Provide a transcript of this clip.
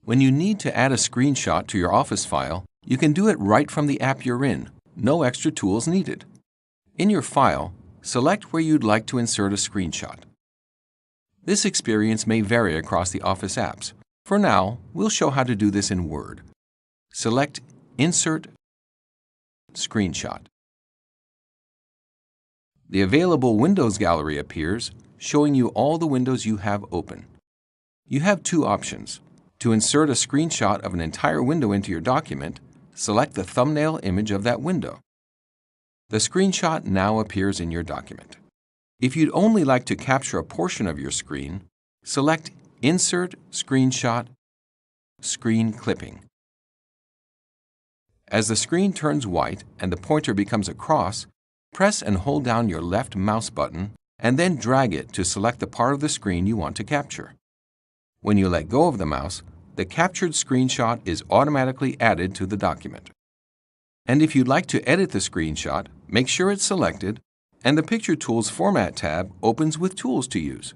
When you need to add a screenshot to your Office file, you can do it right from the app you're in. No extra tools needed. In your file, select where you'd like to insert a screenshot. This experience may vary across the Office apps. For now, we'll show how to do this in Word. Select Insert Screenshot. The available Windows gallery appears, showing you all the windows you have open. You have two options. To insert a screenshot of an entire window into your document, select the thumbnail image of that window. The screenshot now appears in your document. If you'd only like to capture a portion of your screen, select Insert Screenshot, Screen Clipping. As the screen turns white and the pointer becomes a cross, press and hold down your left mouse button and then drag it to select the part of the screen you want to capture. When you let go of the mouse, the captured screenshot is automatically added to the document. And if you'd like to edit the screenshot, make sure it's selected, and the Picture Tools Format tab opens with tools to use.